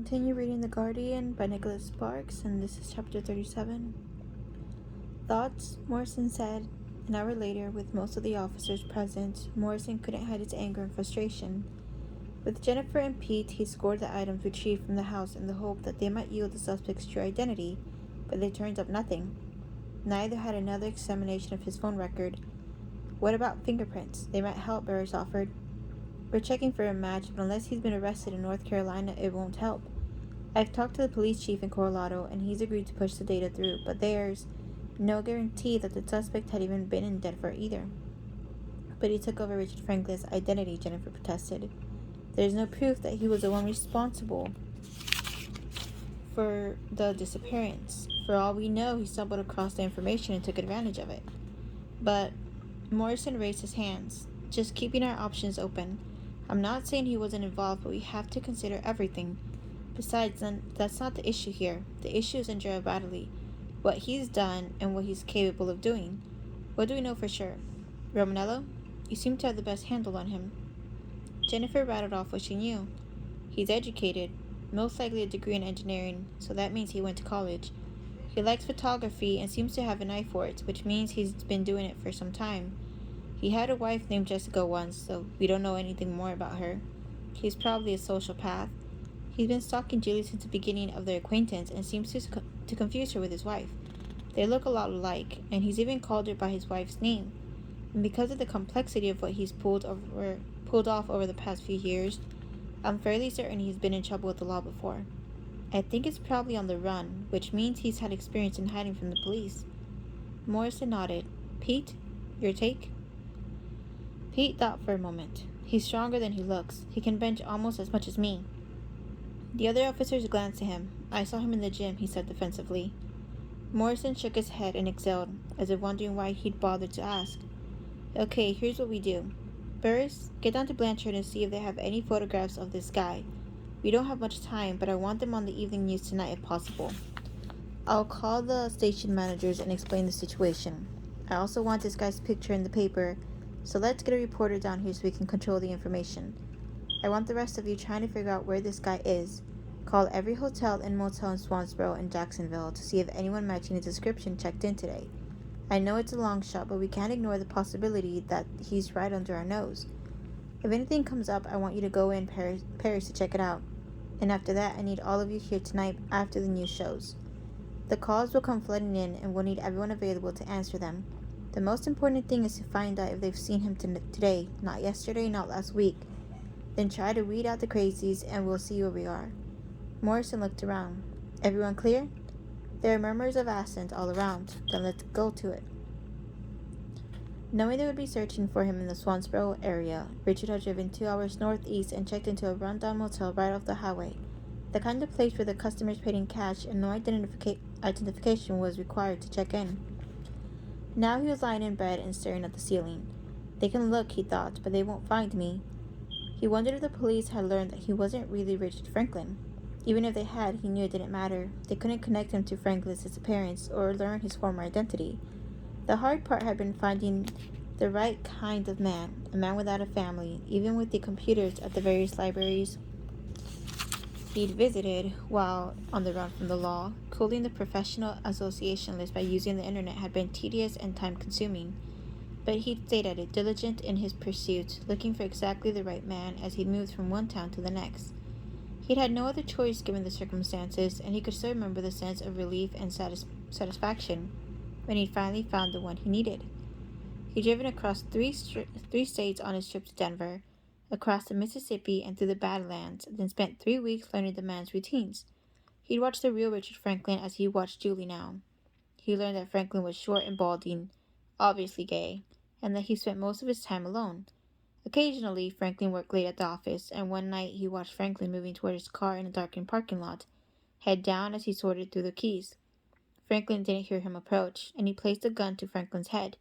Continue reading The Guardian by Nicholas Sparks, and this is chapter 37. Thoughts, Morrison said. An hour later, with most of the officers present, Morrison couldn't hide his anger and frustration. With Jennifer and Pete, he scored the items retrieved from the house in the hope that they might yield the suspect's true identity, but they turned up nothing. Neither had another examination of his phone record. What about fingerprints? They might help, Burris offered. We're checking for a match, but unless he's been arrested in North Carolina, it won't help. I've talked to the police chief in Colorado, and he's agreed to push the data through, but there's no guarantee that the suspect had even been in Denver either. But he took over Richard Franklin's identity, Jennifer protested. There's no proof that he was the one responsible for the disappearance. For all we know, he stumbled across the information and took advantage of it. But Morrison raised his hands, just keeping our options open. I'm not saying he wasn't involved, but we have to consider everything. Besides, that's not the issue here. The issue is Andrea Baddeley, what he's done and what he's capable of doing. What do we know for sure? Romanello? You seem to have the best handle on him. Jennifer rattled off what she knew. He's educated, most likely a degree in engineering, so that means he went to college. He likes photography and seems to have an eye for it, which means he's been doing it for some time. He had a wife named Jessica once, so we don't know anything more about her. He's probably a sociopath. He's been stalking Julie since the beginning of their acquaintance and seems to confuse her with his wife. They look a lot alike, and he's even called her by his wife's name. And because of the complexity of what he's pulled off over the past few years, I'm fairly certain he's been in trouble with the law before. I think it's probably on the run, which means he's had experience in hiding from the police. Morrison nodded. Pete, your take? Pete thought for a moment. He's stronger than he looks. He can bench almost as much as me. The other officers glanced at him. I saw him in the gym, he said defensively. Morrison shook his head and exhaled, as if wondering why he'd bothered to ask. Okay, here's what we do. Burris, get down to Blanchard and see if they have any photographs of this guy. We don't have much time, but I want them on the evening news tonight if possible. I'll call the station managers and explain the situation. I also want this guy's picture in the paper, so let's get a reporter down here so we can control the information. I want the rest of you trying to figure out where this guy is. Call every hotel and motel in Swansboro and Jacksonville to see if anyone matching his description checked in today. I know it's a long shot, but we can't ignore the possibility that he's right under our nose. If anything comes up, I want you to go in Paris to check it out. And after that, I need all of you here tonight after the news shows. The calls will come flooding in, and we'll need everyone available to answer them. The most important thing is to find out if they've seen him today, not yesterday, not last week. Then try to weed out the crazies, and we'll see where we are. Morrison looked around. Everyone clear? There are murmurs of assent all around. Then let's go to it. Knowing they would be searching for him in the Swansboro area, Richard had driven 2 hours northeast and checked into a rundown motel right off the highway, the kind of place where the customers paid in cash and no identification was required to check in. Now he was lying in bed and staring at the ceiling. They can look, he thought, but they won't find me. He wondered if the police had learned that he wasn't really Richard Franklin. Even if they had, he knew it didn't matter. They couldn't connect him to Franklin's disappearance or learn his former identity. The hard part had been finding the right kind of man, a man without a family, even with the computers at the various libraries he'd visited while on the run from the law. Cooling the professional association list by using the internet had been tedious and time-consuming, but he'd stayed at it, diligent in his pursuit, looking for exactly the right man as he'd moved from one town to the next. He'd had no other choice given the circumstances, and he could still remember the sense of relief and satisfaction when he'd finally found the one he needed. He'd driven across three states on his trip to Denver, across the Mississippi and through the Badlands, then spent 3 weeks learning the man's routines. He'd watched the real Richard Franklin as he watched Julie now. He learned that Franklin was short and balding, obviously gay, and that he spent most of his time alone. Occasionally, Franklin worked late at the office, and one night he watched Franklin moving toward his car in a darkened parking lot, head down as he sorted through the keys. Franklin didn't hear him approach, and he placed a gun to Franklin's head.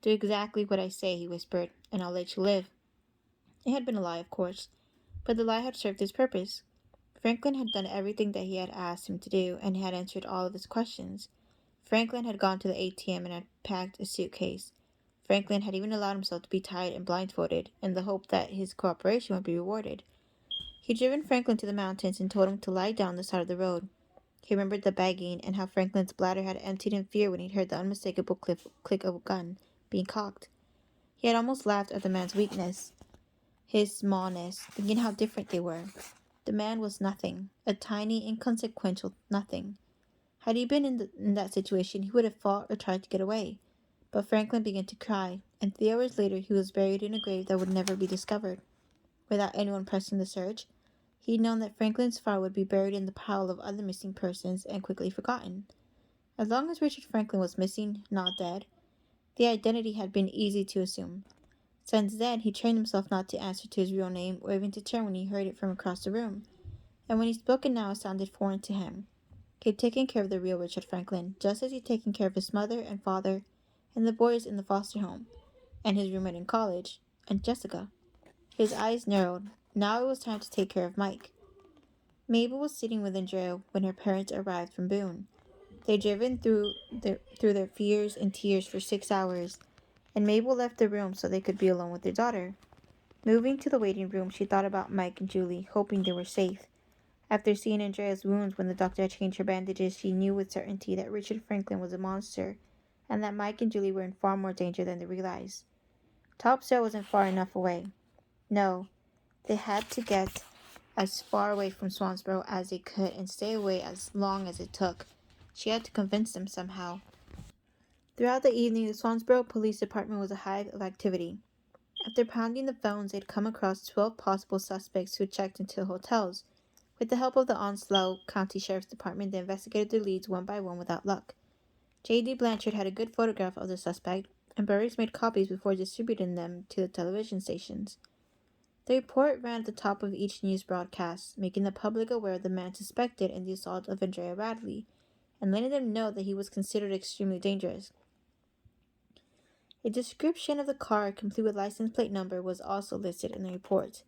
Do exactly what I say, he whispered, and I'll let you live. It had been a lie, of course, but the lie had served its purpose. Franklin had done everything that he had asked him to do, and had answered all of his questions. Franklin had gone to the ATM and had packed a suitcase. Franklin had even allowed himself to be tied and blindfolded, in the hope that his cooperation would be rewarded. He'd driven Franklin to the mountains and told him to lie down on the side of the road. He remembered the bagging and how Franklin's bladder had emptied in fear when he'd heard the unmistakable click of a gun being cocked. He had almost laughed at the man's weakness, his smallness, thinking how different they were. The man was nothing, a tiny, inconsequential nothing. Had he been in that situation, he would have fought or tried to get away. But Franklin began to cry, and 3 hours later he was buried in a grave that would never be discovered. Without anyone pressing the search, he'd known that Franklin's file would be buried in the pile of other missing persons and quickly forgotten. As long as Richard Franklin was missing, not dead, the identity had been easy to assume. Since then, he trained himself not to answer to his real name or even to turn when he heard it from across the room, and when he spoke it now it sounded foreign to him. He'd taken care of the real Richard Franklin, just as he'd taken care of his mother and father, and the boys in the foster home, and his roommate in college, and Jessica. His eyes narrowed. Now it was time to take care of Mike. Mabel was sitting with Andrea when her parents arrived from Boone. They'd driven through their fears and tears for 6 hours, and Mabel left the room so they could be alone with their daughter. Moving to the waiting room, she thought about Mike and Julie, hoping they were safe. After seeing Andrea's wounds when the doctor had changed her bandages, she knew with certainty that Richard Franklin was a monster, and that Mike and Julie were in far more danger than they realized. Topsail wasn't far enough away. No, they had to get as far away from Swansboro as they could and stay away as long as it took. She had to convince them somehow. Throughout the evening, the Swansboro Police Department was a hive of activity. After pounding the phones, they'd come across 12 possible suspects who checked into hotels. With the help of the Onslow County Sheriff's Department, they investigated their leads one by one without luck. J.D. Blanchard had a good photograph of the suspect, and Burris made copies before distributing them to the television stations. The report ran at the top of each news broadcast, making the public aware of the man suspected in the assault of Andrea Radley, and letting them know that he was considered extremely dangerous. A description of the car, complete with license plate number, was also listed in the report.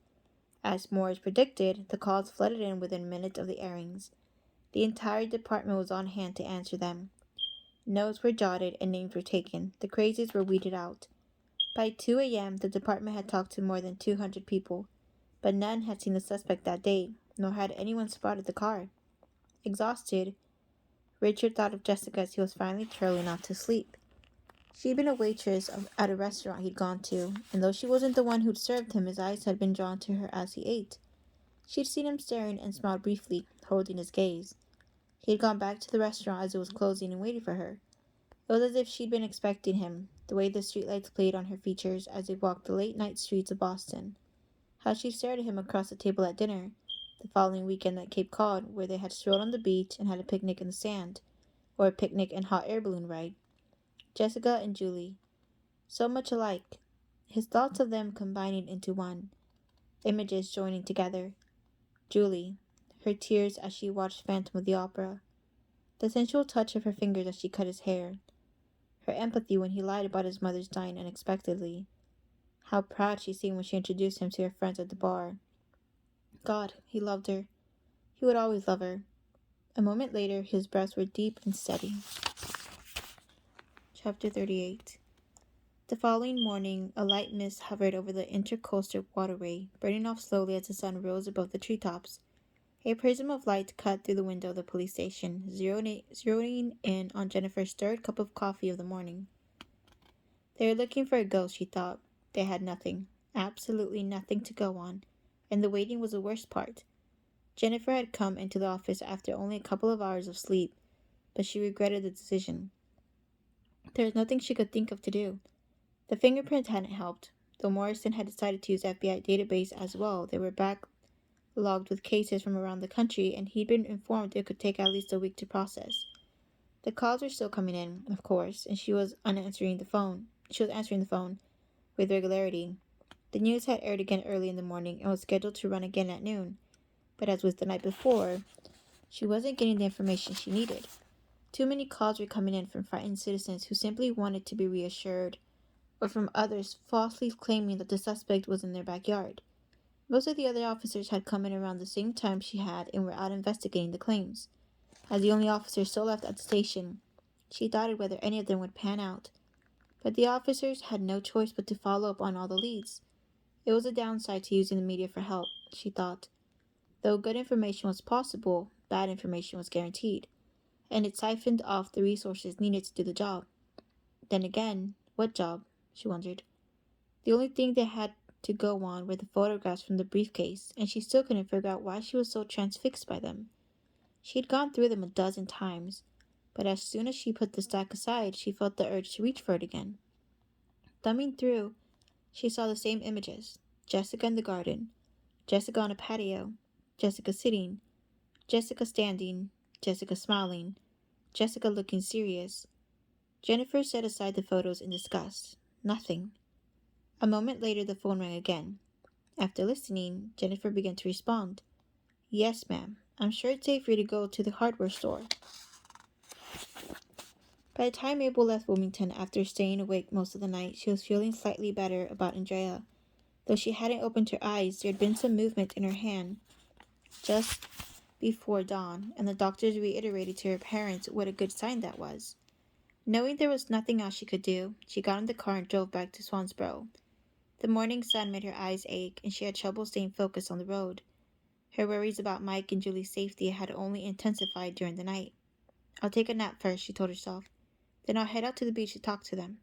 As Morris predicted, the calls flooded in within minutes of the airings. The entire department was on hand to answer them. Notes were jotted and names were taken. The crazies were weeded out. By 2 a.m., the department had talked to more than 200 people, but none had seen the suspect that day, nor had anyone spotted the car. Exhausted, Richard thought of Jessica as he was finally trailing off to sleep. She'd been a waitress at a restaurant he'd gone to, and though she wasn't the one who'd served him, his eyes had been drawn to her as he ate. She'd seen him staring and smiled briefly, holding his gaze. He had gone back to the restaurant as it was closing and waited for her. It was as if she'd been expecting him, the way the streetlights played on her features as they walked the late-night streets of Boston. How she stared at him across the table at dinner, the following weekend at Cape Cod, where they had strolled on the beach and had a picnic in the sand, or a picnic and hot air balloon ride. Jessica and Julie, so much alike, his thoughts of them combining into one, images joining together. Julie, her tears as she watched Phantom of the Opera, the sensual touch of her fingers as she cut his hair, her empathy when he lied about his mother's dying unexpectedly, how proud she seemed when she introduced him to her friends at the bar. God, he loved her. He would always love her. A moment later, his breaths were deep and steady. Chapter 38. The following morning, a light mist hovered over the intercoastal waterway, burning off slowly as the sun rose above the treetops. A prism of light cut through the window of the police station, zeroing in on Jennifer's third cup of coffee of the morning. They were looking for a ghost, she thought. They had nothing, absolutely nothing to go on, and the waiting was the worst part. Jennifer had come into the office after only a couple of hours of sleep, but she regretted the decision. There was nothing she could think of to do. The fingerprints hadn't helped. Though Morrison had decided to use FBI database as well, they were backlogged with cases from around the country, and he'd been informed it could take at least a week to process. The calls were still coming in, of course, and she was answering the phone with regularity. The news had aired again early in the morning and was scheduled to run again at noon, but as with the night before, she wasn't getting the information she needed. Too many calls were coming in from frightened citizens who simply wanted to be reassured, or from others falsely claiming that the suspect was in their backyard. Most of the other officers had come in around the same time she had and were out investigating the claims. As the only officer still left at the station, she doubted whether any of them would pan out. But the officers had no choice but to follow up on all the leads. It was a downside to using the media for help, she thought. Though good information was possible, bad information was guaranteed, and it siphoned off the resources needed to do the job. Then again, what job? She wondered. The only thing they had to go on were the photographs from the briefcase, and she still couldn't figure out why she was so transfixed by them. She had gone through them a dozen times, but as soon as she put the stack aside, she felt the urge to reach for it again. Thumbing through, she saw the same images: Jessica in the garden, Jessica on a patio, Jessica sitting, Jessica standing, Jessica smiling, Jessica looking serious. Jennifer set aside the photos in disgust. Nothing. A moment later, the phone rang again. After listening, Jennifer began to respond. Yes, ma'am. I'm sure it's safe for you to go to the hardware store. By the time Mabel left Wilmington after staying awake most of the night, she was feeling slightly better about Andrea. Though she hadn't opened her eyes, there had been some movement in her hand just before dawn, and the doctors reiterated to her parents what a good sign that was. Knowing there was nothing else she could do, she got in the car and drove back to Swansboro. The morning sun made her eyes ache, and she had trouble staying focused on the road. Her worries about Mike and Julie's safety had only intensified during the night. I'll take a nap first, she told herself. Then I'll head out to the beach to talk to them.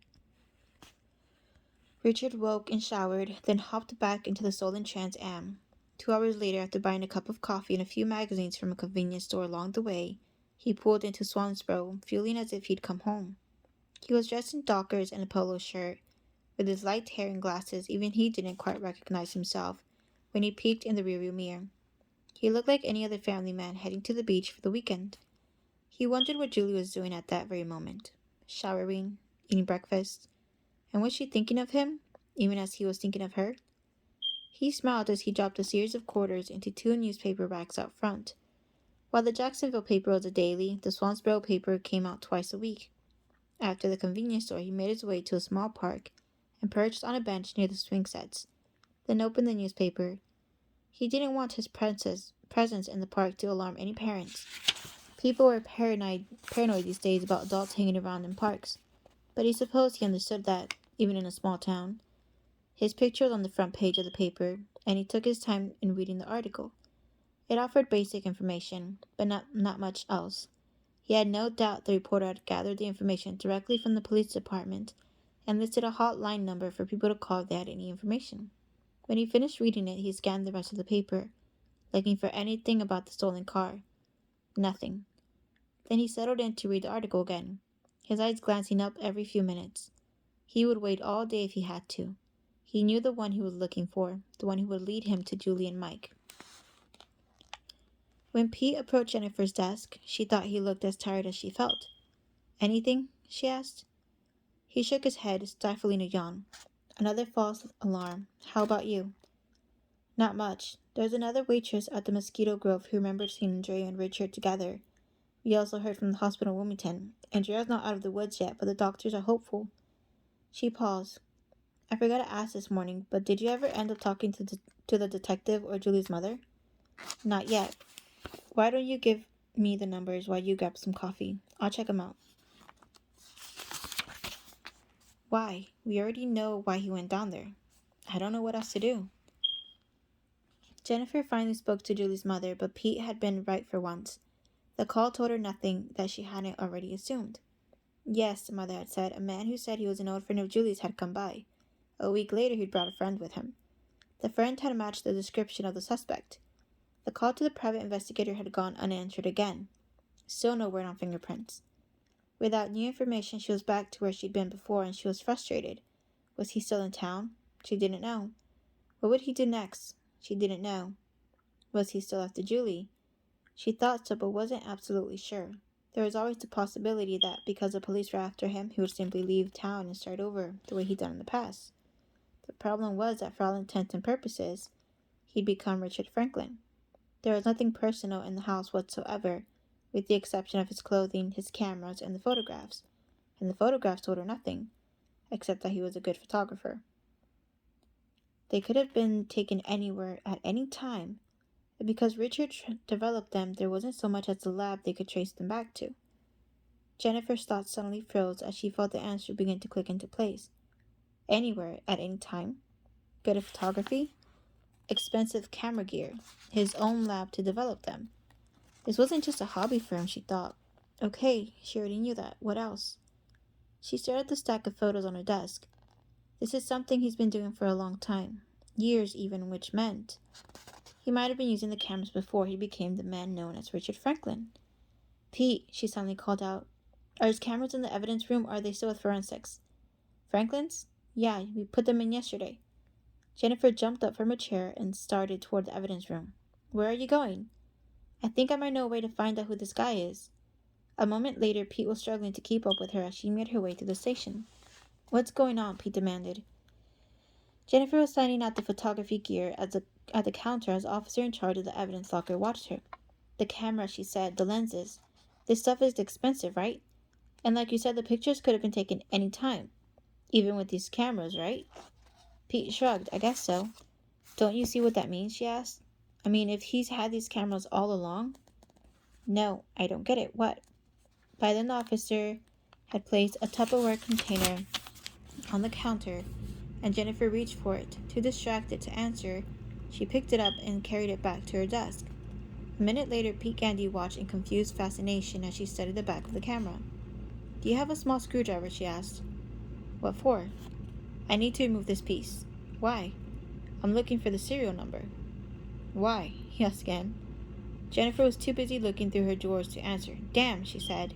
Richard woke and showered, then hopped back into the stolen Trans Am. 2 hours later, after buying a cup of coffee and a few magazines from a convenience store along the way, he pulled into Swansboro, feeling as if he'd come home. He was dressed in Dockers and a polo shirt. With his light hair and glasses, even he didn't quite recognize himself when he peeked in the rearview mirror. He looked like any other family man heading to the beach for the weekend. He wondered what Julie was doing at that very moment. Showering, eating breakfast. And was she thinking of him, even as he was thinking of her? He smiled as he dropped a series of quarters into 2 newspaper racks out front. While the Jacksonville paper was a daily, the Swansboro paper came out twice a week. After the convenience store, he made his way to a small park and perched on a bench near the swing sets, then opened the newspaper. He didn't want his presence in the park to alarm any parents. People were paranoid these days about adults hanging around in parks, but he supposed he understood that, even in a small town. His picture was on the front page of the paper, and he took his time in reading the article. It offered basic information, but not much else. He had no doubt the reporter had gathered the information directly from the police department and listed a hotline number for people to call if they had any information. When he finished reading it, he scanned the rest of the paper, looking for anything about the stolen car. Nothing. Then he settled in to read the article again, his eyes glancing up every few minutes. He would wait all day if he had to. He knew the one he was looking for, the one who would lead him to Julie and Mike. When Pete approached Jennifer's desk, she thought he looked as tired as she felt. Anything? She asked. He shook his head, stifling a yawn. Another false alarm. How about you? Not much. There's another waitress at the Mosquito Grove who remembered seeing Andrea and Richard together. We also heard from the hospital in Wilmington. Andrea's not out of the woods yet, but the doctors are hopeful. She paused. I forgot to ask this morning, but did you ever end up talking to the detective or Julie's mother? Not yet. Why don't you give me the numbers while you grab some coffee? I'll check them out. Why? We already know why he went down there. I don't know what else to do. Jennifer finally spoke to Julie's mother, but Pete had been right for once. The call told her nothing that she hadn't already assumed. Yes, the mother had said, a man who said he was an old friend of Julie's had come by. A week later, he'd brought a friend with him. The friend had matched the description of the suspect. The call to the private investigator had gone unanswered again. Still no word on fingerprints. Without new information, she was back to where she'd been before, and she was frustrated. Was he still in town? She didn't know. What would he do next? She didn't know. Was he still after Julie? She thought so, but wasn't absolutely sure. There was always the possibility that, because the police were after him, he would simply leave town and start over, the way he'd done in the past. The problem was that, for all intents and purposes, he'd become Richard Franklin. There was nothing personal in the house whatsoever, with the exception of his clothing, his cameras, and the photographs. And the photographs told her nothing, except that he was a good photographer. They could have been taken anywhere at any time, and because Richard developed them, there wasn't so much as the lab they could trace them back to. Jennifer's thoughts suddenly froze as she felt the answer begin to click into place. Anywhere, at any time? Good at photography? expensive camera gear, his own lab to develop them. This wasn't just a hobby for him, she thought. Okay, she already knew that. What else? She stared at the stack of photos on her desk. This is something he's been doing for a long time. Years, even, which meant he might have been using the cameras before he became the man known as Richard Franklin. Pete, she suddenly called out. Are his cameras in the evidence room or are they still with forensics? Franklin's? Yeah, we put them in yesterday. Jennifer jumped up from her chair and started toward the evidence room. Where are you going? I think I might know a way to find out who this guy is. A moment later, Pete was struggling to keep up with her as she made her way to the station. What's going on? Pete demanded. Jennifer was signing out the photography gear at the counter as officer in charge of the evidence locker watched her. The camera, she said, the lenses. This stuff is expensive, right? And like you said, the pictures could have been taken any time. Even with these cameras, right? Pete shrugged. I guess so. Don't you see what that means? She asked. I mean, if he's had these cameras all along? No, I don't get it. What? By then the officer had placed a Tupperware container on the counter, and Jennifer reached for it. Too distracted to answer, she picked it up and carried it back to her desk. A minute later, Pete Gandy watched in confused fascination as she studied the back of the camera. Do you have a small screwdriver? She asked. What for? I need to remove this piece. Why? I'm looking for the serial number. Why? He asked again. Jennifer was too busy looking through her drawers to answer. Damn, she said.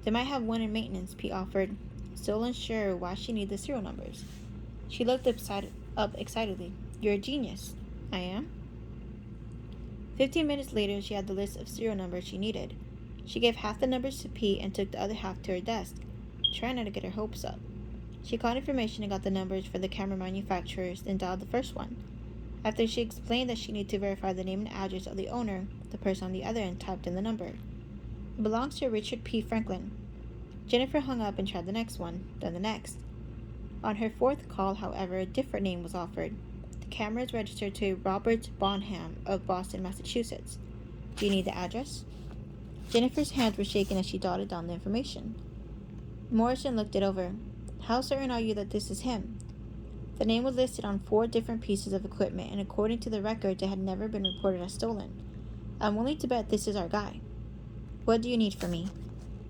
They might have one in maintenance, Pete offered, still unsure why she needed the serial numbers. She looked up excitedly. You're a genius. I am? 15 minutes later, she had the list of serial numbers she needed. She gave half the numbers to Pete and took the other half to her desk, trying not to get her hopes up. She called information and got the numbers for the camera manufacturers, then dialed the first one. After she explained that she needed to verify the name and address of the owner, the person on the other end typed in the number. It belongs to Richard P. Franklin. Jennifer hung up and tried the next one, then the next. On her fourth call, however, a different name was offered. The camera is registered to Robert Bonham of Boston, Massachusetts. Do you need the address? Jennifer's hands were shaking as she jotted down the information. Morrison looked it over. How certain are you that this is him? The name was listed on 4 different pieces of equipment, and according to the records, it had never been reported as stolen. I'm willing to bet this is our guy. What do you need from me?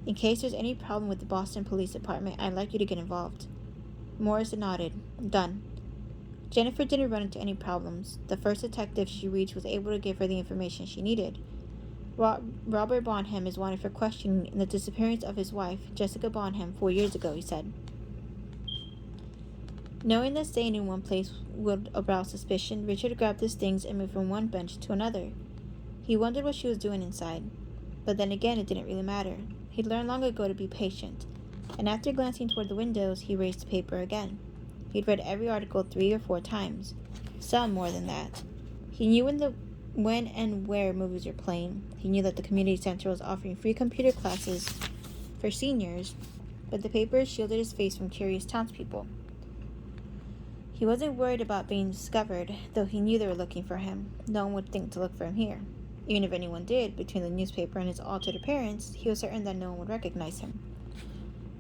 In case there's any problem with the Boston Police Department, I'd like you to get involved. Morrison nodded. Done. Jennifer didn't run into any problems. The first detective she reached was able to give her the information she needed. Robert Bonham is wanted for questioning in the disappearance of his wife, Jessica Bonham, 4 years ago, he said. Knowing that staying in one place would arouse suspicion, Richard grabbed his things and moved from one bench to another. He wondered what she was doing inside. But then again, it didn't really matter. He'd learned long ago to be patient, and after glancing toward the windows, he raised the paper again. He'd read every article 3 or 4 times, some more than that. He knew when and where movies were playing. He knew that the community center was offering free computer classes for seniors, but the paper shielded his face from curious townspeople. He wasn't worried about being discovered, though he knew they were looking for him. No one would think to look for him here. Even if anyone did, between the newspaper and his altered appearance, he was certain that no one would recognize him.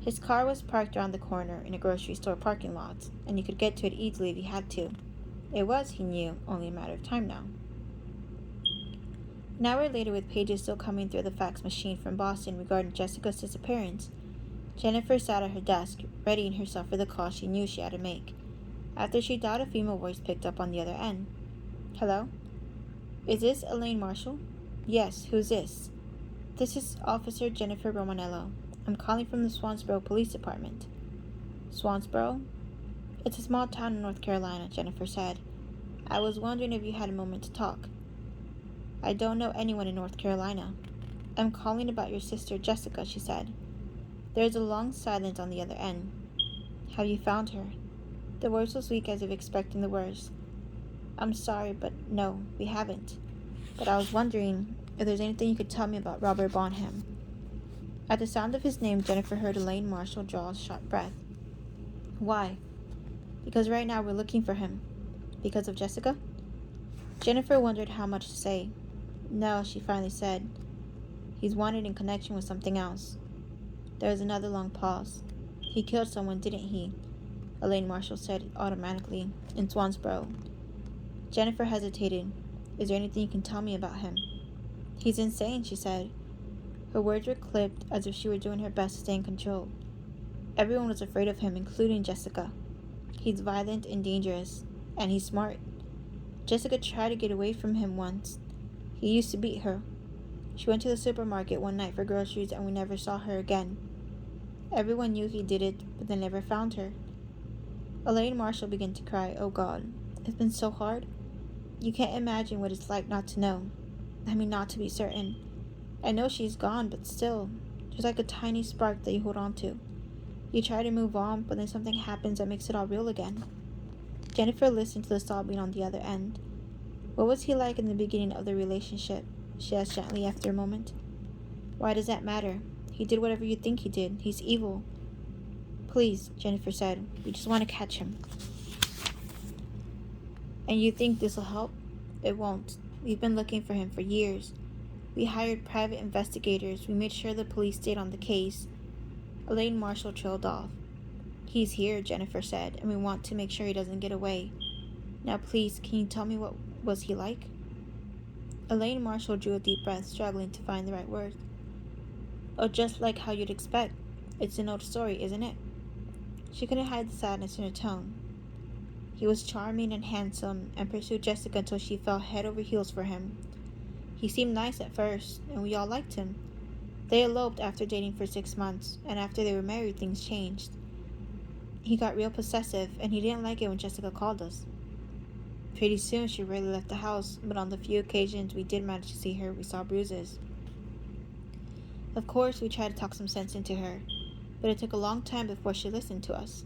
His car was parked around the corner in a grocery store parking lot, and he could get to it easily if he had to. It was, he knew, only a matter of time now. An hour later, with pages still coming through the fax machine from Boston regarding Jessica's disappearance, Jennifer sat at her desk, readying herself for the call she knew she had to make. After she dialed, a female voice picked up on the other end. Hello? Is this Elaine Marshall? Yes, who's this? This is Officer Jennifer Romanello. I'm calling from the Swansboro Police Department. Swansboro? It's a small town in North Carolina, Jennifer said. I was wondering if you had a moment to talk. I don't know anyone in North Carolina. I'm calling about your sister Jessica, she said. There is a long silence on the other end. Have you found her? The voice was weak as if expecting the worst. I'm sorry, but no, we haven't. But I was wondering if there's anything you could tell me about Robert Bonham. At the sound of his name, Jennifer heard Elaine Marshall draw a sharp breath. Why? Because right now we're looking for him. Because of Jessica? Jennifer wondered how much to say. No, she finally said. He's wanted in connection with something else. There was another long pause. He killed someone, didn't he? Elaine Marshall said automatically, in Swansboro. Jennifer hesitated. Is there anything you can tell me about him? He's insane, she said. Her words were clipped as if she were doing her best to stay in control. Everyone was afraid of him, including Jessica. He's violent and dangerous, and he's smart. Jessica tried to get away from him once. He used to beat her. She went to the supermarket one night for groceries and we never saw her again. Everyone knew he did it, but they never found her. Elaine Marshall began to cry. Oh God, it's been so hard. You can't imagine what it's like not to know. Not to be certain. I know she's gone, but still, there's like a tiny spark that you hold on to. You try to move on, but then something happens that makes it all real again. Jennifer listened to the sobbing on the other end. What was he like in the beginning of the relationship? She asked gently after a moment. Why does that matter? He did whatever you think he did. He's evil. Please, Jennifer said. We just want to catch him. And you think this'll help? It won't. We've been looking for him for years. We hired private investigators. We made sure the police stayed on the case. Elaine Marshall trailed off. He's here, Jennifer said, and we want to make sure he doesn't get away. Now please, can you tell me what was he like? Elaine Marshall drew a deep breath, struggling to find the right words. Oh, just like how you'd expect. It's an old story, isn't it? She couldn't hide the sadness in her tone. He was charming and handsome, and pursued Jessica until she fell head over heels for him. He seemed nice at first, and we all liked him. They eloped after dating for 6 months, and after they were married, things changed. He got real possessive, and he didn't like it when Jessica called us. Pretty soon, she rarely left the house, but on the few occasions we did manage to see her, we saw bruises. Of course, we tried to talk some sense into her, but it took a long time before she listened to us.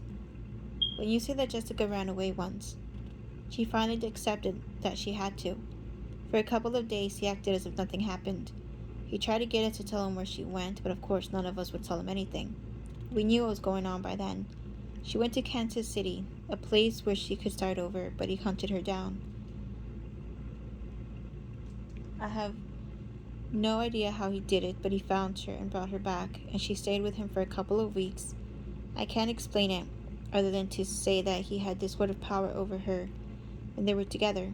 When you say that Jessica ran away once, she finally accepted that she had to. For a couple of days, he acted as if nothing happened. He tried to get us to tell him where she went, but of course none of us would tell him anything. We knew what was going on by then. She went to Kansas City, a place where she could start over, but he hunted her down. I have no idea how he did it, but he found her and brought her back, and she stayed with him for a couple of weeks. I can't explain it, other than to say that he had this sort of power over her when they were together.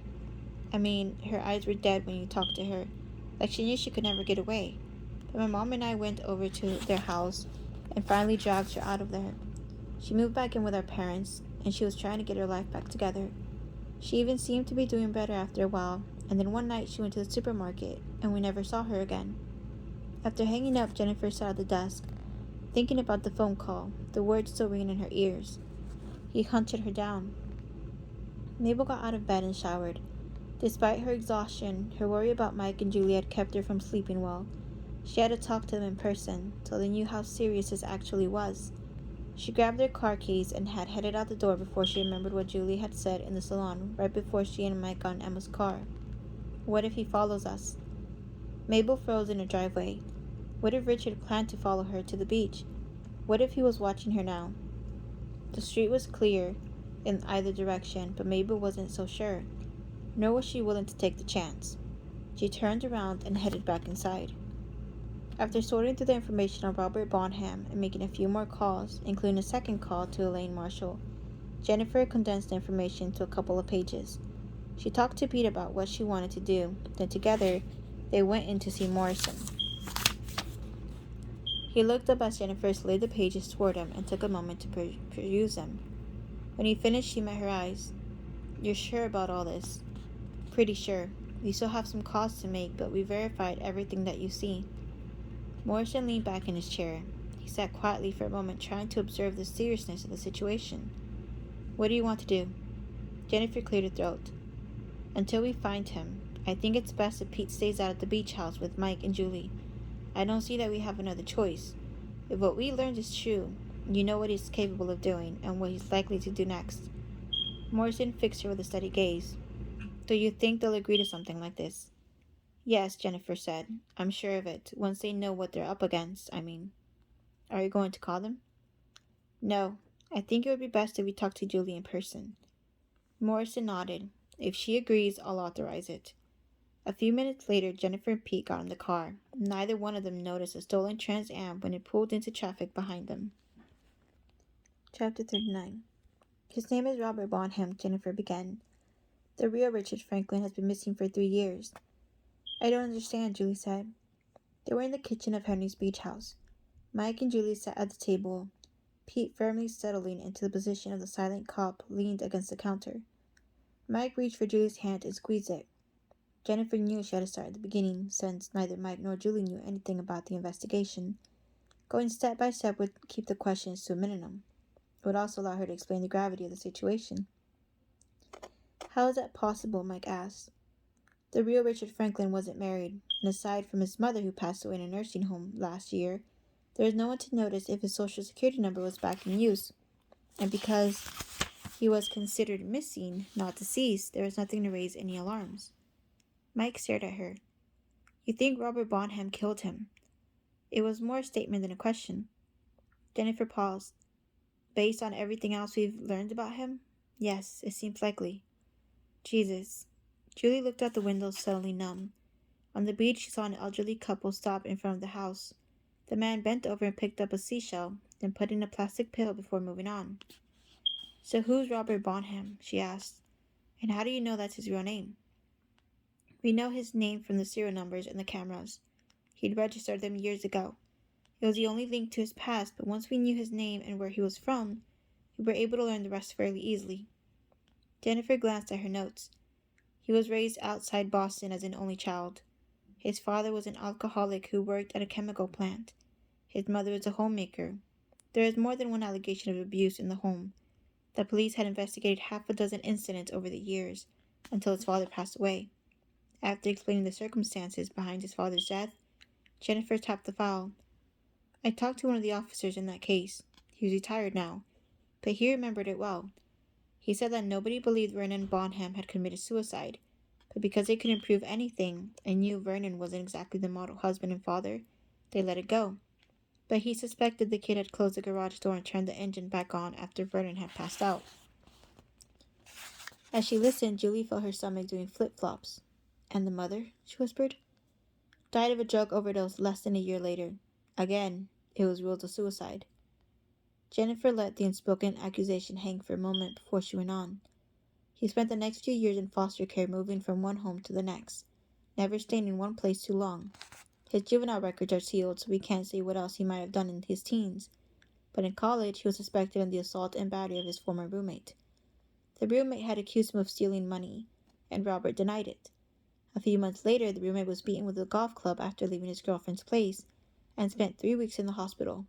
Her eyes were dead when you talked to her, like she knew she could never get away. But my mom and I went over to their house and finally dragged her out of there. She moved back in with our parents, and she was trying to get her life back together. She even seemed to be doing better after a while, and then one night she went to the supermarket, and we never saw her again. After hanging up, Jennifer sat at the desk, thinking about the phone call, the words still ringing in her ears. He hunted her down. Mabel got out of bed and showered. Despite her exhaustion, her worry about Mike and Julie had kept her from sleeping well. She had to talk to them in person, so they knew how serious this actually was. She grabbed their car keys and had headed out the door before she remembered what Julie had said in the salon right before she and Mike got in Emma's car. What if he follows us? Mabel froze in her driveway. What if Richard planned to follow her to the beach? What if he was watching her now? The street was clear in either direction, but Mabel wasn't so sure, nor was she willing to take the chance. She turned around and headed back inside. After sorting through the information on Robert Bonham and making a few more calls, including a second call to Elaine Marshall, Jennifer condensed the information to a couple of pages. She talked to Pete about what she wanted to do, then together they went in to see Morrison. He looked up as Jennifer slid the pages toward him and took a moment to peruse them. When he finished, she met her eyes. You're sure about all this? Pretty sure. We still have some calls to make, but we verified everything that you see. Morrison leaned back in his chair. He sat quietly for a moment, trying to observe the seriousness of the situation. What do you want to do? Jennifer cleared her throat. Until we find him, I think it's best if Pete stays out at the beach house with Mike and Julie. I don't see that we have another choice. If what we learned is true, you know what he's capable of doing and what he's likely to do next. Morrison fixed her with a steady gaze. Do you think they'll agree to something like this? Yes, Jennifer said. I'm sure of it, once they know what they're up against, Are you going to call them? No, I think it would be best if we talk to Julie in person. Morrison nodded. If she agrees, I'll authorize it. A few minutes later, Jennifer and Pete got in the car. Neither one of them noticed a stolen Trans Am when it pulled into traffic behind them. Chapter 39. His name is Robert Bonham, Jennifer began. The real Richard Franklin has been missing for 3 years. I don't understand, Julie said. They were in the kitchen of Henry's beach house. Mike and Julie sat at the table, Pete firmly settling into the position of the silent cop leaned against the counter. Mike reached for Julie's hand and squeezed it. Jennifer knew she had to start at the beginning, since neither Mike nor Julie knew anything about the investigation. Going step by step would keep the questions to a minimum. It would also allow her to explain the gravity of the situation. How is that possible? Mike asked. The real Richard Franklin wasn't married, and aside from his mother who passed away in a nursing home last year, there was no one to notice if his social security number was back in use. And because he was considered missing, not deceased, there was nothing to raise any alarms. Mike stared at her. You think Robert Bonham killed him? It was more a statement than a question. Jennifer paused. Based on everything else we've learned about him? Yes, it seems likely. Jesus. Julie looked out the window, suddenly numb. On the beach, she saw an elderly couple stop in front of the house. The man bent over and picked up a seashell, then put in a plastic pill before moving on. So who's Robert Bonham? She asked. And how do you know that's his real name? We know his name from the serial numbers and the cameras. He'd registered them years ago. It was the only link to his past, but once we knew his name and where he was from, we were able to learn the rest fairly easily. Jennifer glanced at her notes. He was raised outside Boston as an only child. His father was an alcoholic who worked at a chemical plant. His mother was a homemaker. There is more than one allegation of abuse in the home. The police had investigated half a dozen incidents over the years, until his father passed away. After explaining the circumstances behind his father's death, Jennifer tapped the file. I talked to one of the officers in that case. He was retired now, but he remembered it well. He said that nobody believed Vernon Bonham had committed suicide, but because they couldn't prove anything and knew Vernon wasn't exactly the model husband and father, they let it go. But he suspected the kid had closed the garage door and turned the engine back on after Vernon had passed out. As she listened, Julie felt her stomach doing flip-flops. And the mother? She whispered. Died of a drug overdose less than a year later. Again, it was ruled a suicide. Jennifer let the unspoken accusation hang for a moment before she went on. He spent the next few years in foster care, moving from one home to the next, never staying in one place too long. His juvenile records are sealed, so we can't say what else he might have done in his teens. But in college, he was suspected of the assault and battery of his former roommate. The roommate had accused him of stealing money, and Robert denied it. A few months later, the roommate was beaten with a golf club after leaving his girlfriend's place, and spent 3 weeks in the hospital.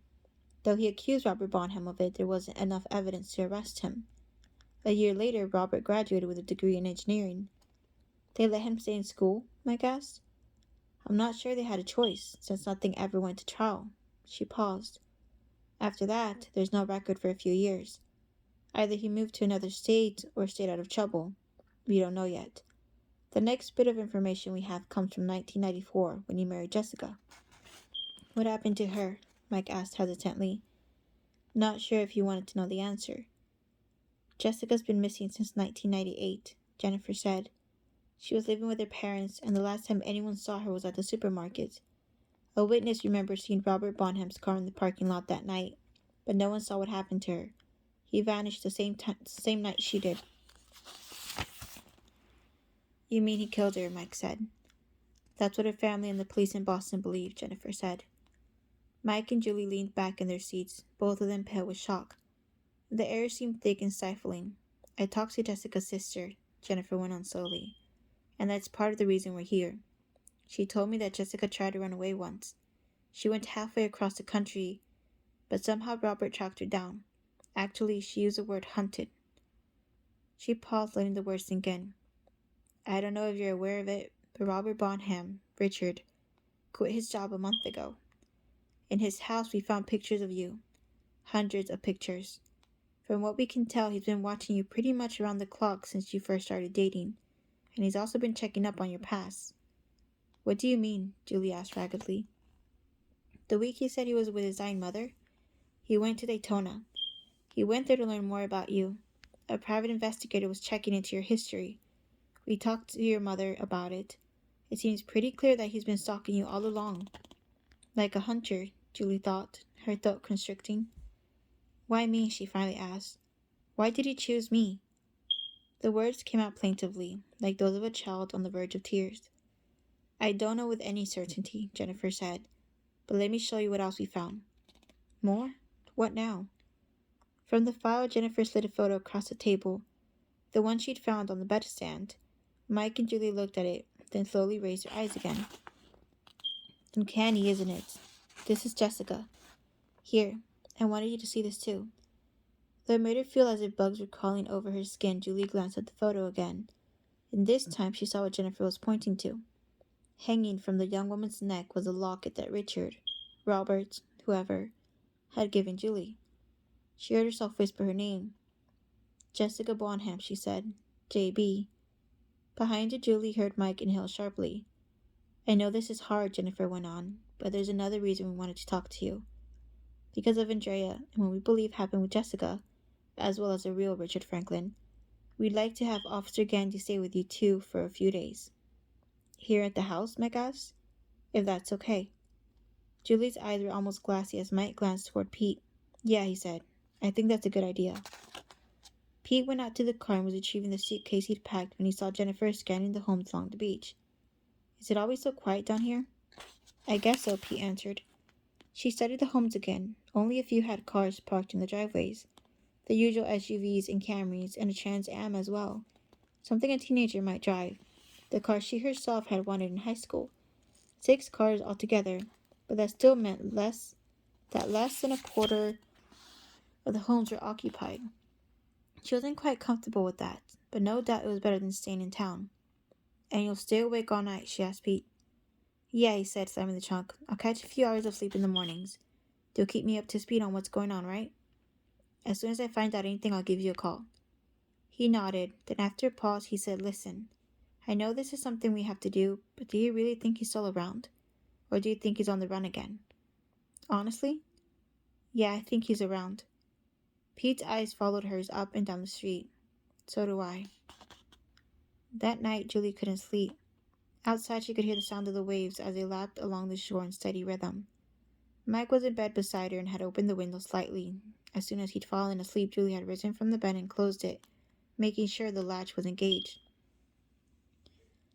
Though he accused Robert Bonham of it, there wasn't enough evidence to arrest him. A year later, Robert graduated with a degree in engineering. They let him stay in school? Mike asked. I'm not sure they had a choice, since nothing ever went to trial. She paused. After that, there's no record for a few years. Either he moved to another state or stayed out of trouble. We don't know yet. The next bit of information we have comes from 1994, when he married Jessica. What happened to her? Mike asked hesitantly. Not sure if he wanted to know the answer. Jessica's been missing since 1998, Jennifer said. She was living with her parents, and the last time anyone saw her was at the supermarket. A witness remembers seeing Robert Bonham's car in the parking lot that night, but no one saw what happened to her. He vanished the same night she did. You mean he killed her, Mike said. That's what her family and the police in Boston believe, Jennifer said. Mike and Julie leaned back in their seats, both of them pale with shock. The air seemed thick and stifling. I talked to Jessica's sister, Jennifer went on slowly, and that's part of the reason we're here. She told me that Jessica tried to run away once. She went halfway across the country, but somehow Robert tracked her down. Actually, she used the word hunted. She paused, letting the words sink in. I don't know if you're aware of it, but Robert Bonham, Richard, quit his job a month ago. In his house, we found pictures of you. Hundreds of pictures. From what we can tell, he's been watching you pretty much around the clock since you first started dating, and he's also been checking up on your past. What do you mean? Julie asked raggedly. The week he said he was with his dying mother, he went to Daytona. He went there to learn more about you. A private investigator was checking into your history. We talked to your mother about it. It seems pretty clear that he's been stalking you all along. Like a hunter, Julie thought, her throat constricting. Why me? She finally asked. Why did he choose me? The words came out plaintively, like those of a child on the verge of tears. I don't know with any certainty, Jennifer said, but let me show you what else we found. More? What now? From the file, Jennifer slid a photo across the table, the one she'd found on the bedstand. Mike and Julie looked at it, then slowly raised their eyes again. Uncanny, isn't it? This is Jessica. Here, I wanted you to see this too. Though it made her feel as if bugs were crawling over her skin, Julie glanced at the photo again, and this time she saw what Jennifer was pointing to. Hanging from the young woman's neck was a locket that Richard, Robert, whoever, had given Julie. She heard herself whisper her name. Jessica Bonham, she said. J.B. Behind her, Julie heard Mike inhale sharply. I know this is hard, Jennifer went on, but there's another reason we wanted to talk to you. Because of Andrea and what we believe happened with Jessica, as well as the real Richard Franklin, we'd like to have Officer Gandy stay with you too for a few days. Here at the house, Mike asked? If that's okay. Julie's eyes were almost glassy as Mike glanced toward Pete. Yeah, he said. I think that's a good idea. Pete went out to the car and was retrieving the suitcase he'd packed when he saw Jennifer scanning the homes along the beach. Is it always so quiet down here? I guess so, Pete answered. She studied the homes again. Only a few had cars parked in the driveways. The usual SUVs and Camrys, and a Trans Am as well. Something a teenager might drive. The car she herself had wanted in high school. 6 cars altogether, but that still meant less than a quarter of the homes were occupied. She wasn't quite comfortable with that, but no doubt it was better than staying in town. And you'll stay awake all night, she asked Pete. Yeah, he said, slamming the trunk. I'll catch a few hours of sleep in the mornings. You'll keep me up to speed on what's going on, right? As soon as I find out anything, I'll give you a call. He nodded. Then after a pause, he said, Listen, I know this is something we have to do, but do you really think he's still around? Or do you think he's on the run again? Honestly? Yeah, I think he's around. Pete's eyes followed hers up and down the street. So do I. That night, Julie couldn't sleep. Outside, she could hear the sound of the waves as they lapped along the shore in steady rhythm. Mike was in bed beside her and had opened the window slightly. As soon as he'd fallen asleep, Julie had risen from the bed and closed it, making sure the latch was engaged.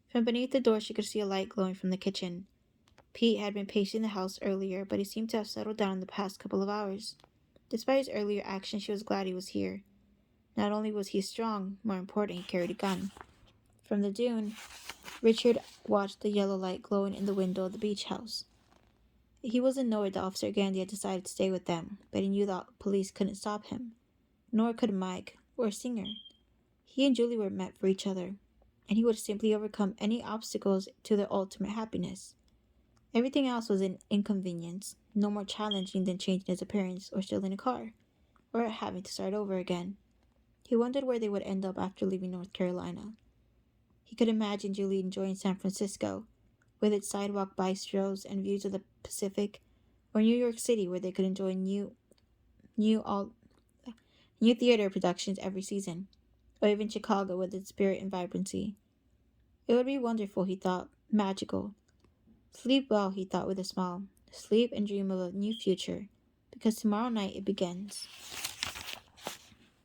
From beneath the door, she could see a light glowing from the kitchen. Pete had been pacing the house earlier, but he seemed to have settled down in the past couple of hours. Despite his earlier action, she was glad he was here. Not only was he strong, more important, he carried a gun. From the dune, Richard watched the yellow light glowing in the window of the beach house. He was annoyed that Officer Gandy had decided to stay with them, but he knew that police couldn't stop him. Nor could Mike, or Singer. He and Julie were meant for each other, and he would simply overcome any obstacles to their ultimate happiness. Everything else was an inconvenience, no more challenging than changing his appearance or stealing a car, or having to start over again. He wondered where they would end up after leaving North Carolina. He could imagine Julie enjoying San Francisco, with its sidewalk bistros and views of the Pacific, or New York City, where they could enjoy new theater productions every season, or even Chicago with its spirit and vibrancy. It would be wonderful, he thought, magical. Sleep well, he thought with a smile. Sleep and dream of a new future, because tomorrow night it begins.